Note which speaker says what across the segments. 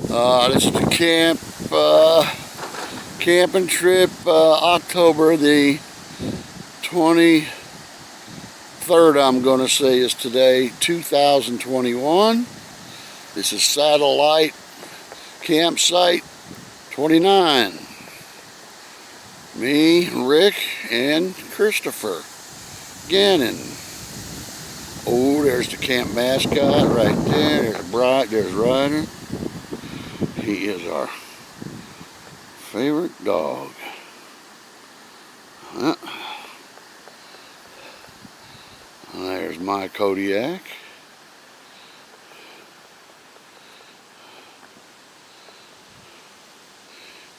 Speaker 1: This is the camping trip, October the 23rd, I'm going to say is today, 2021. This is Satellite Campsite 29. Me, Rick, and Christopher Gannon. Oh, there's the camp mascot right there. There's Ryder. He is our favorite dog. There's my Kodiak.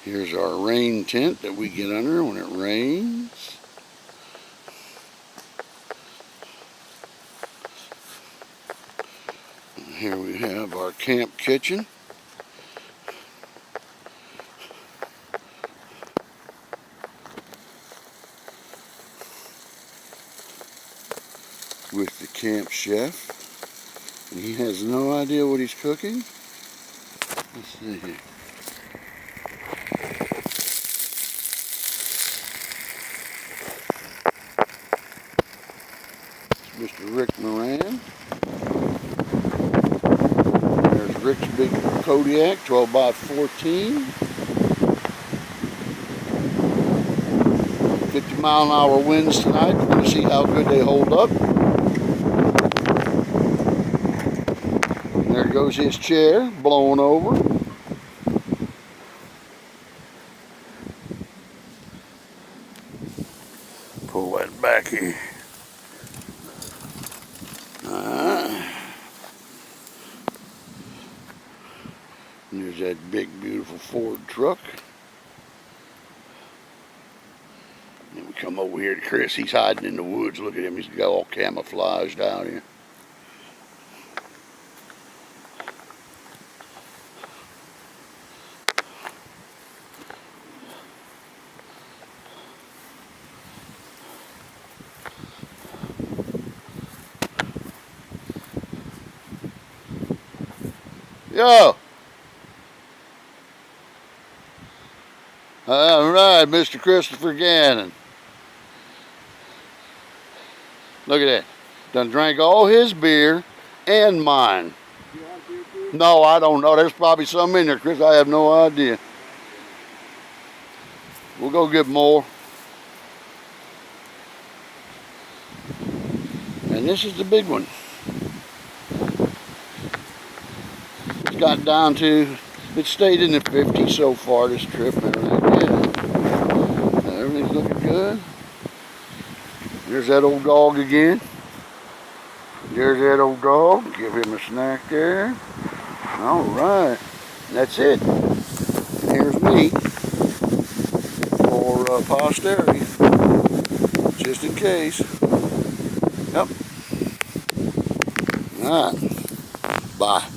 Speaker 1: Here's our rain tent that we get under when it rains. And here we have our camp kitchen. With the camp chef. And he has no idea what he's cooking. Let's see here. Mr. Rick Moran. There's Rick's big Kodiak, 12 by 14. 50-mile-an-hour winds tonight. We're going to see how good they hold up. And there goes his chair, blowing over. Pull that back here. And there's that big, beautiful Ford truck. And we come over here to Chris. He's hiding in the woods. Look at him. He's got all camouflaged out here. Yo! All right, Mr. Christopher Gannon. Look at that. Done drank all his beer and mine.
Speaker 2: You want beer too?
Speaker 1: No, I don't know. There's probably some in there, Chris. I have no idea. We'll go get more. And this is the big one. It's got down to, it stayed in the 50s so far this trip and everything. Yeah. Everything's looking good. There's that old dog again. There's that old dog. Give him a snack there. All right. That's it. And here's me for posterity. Just in case. Yep. All right. Bye.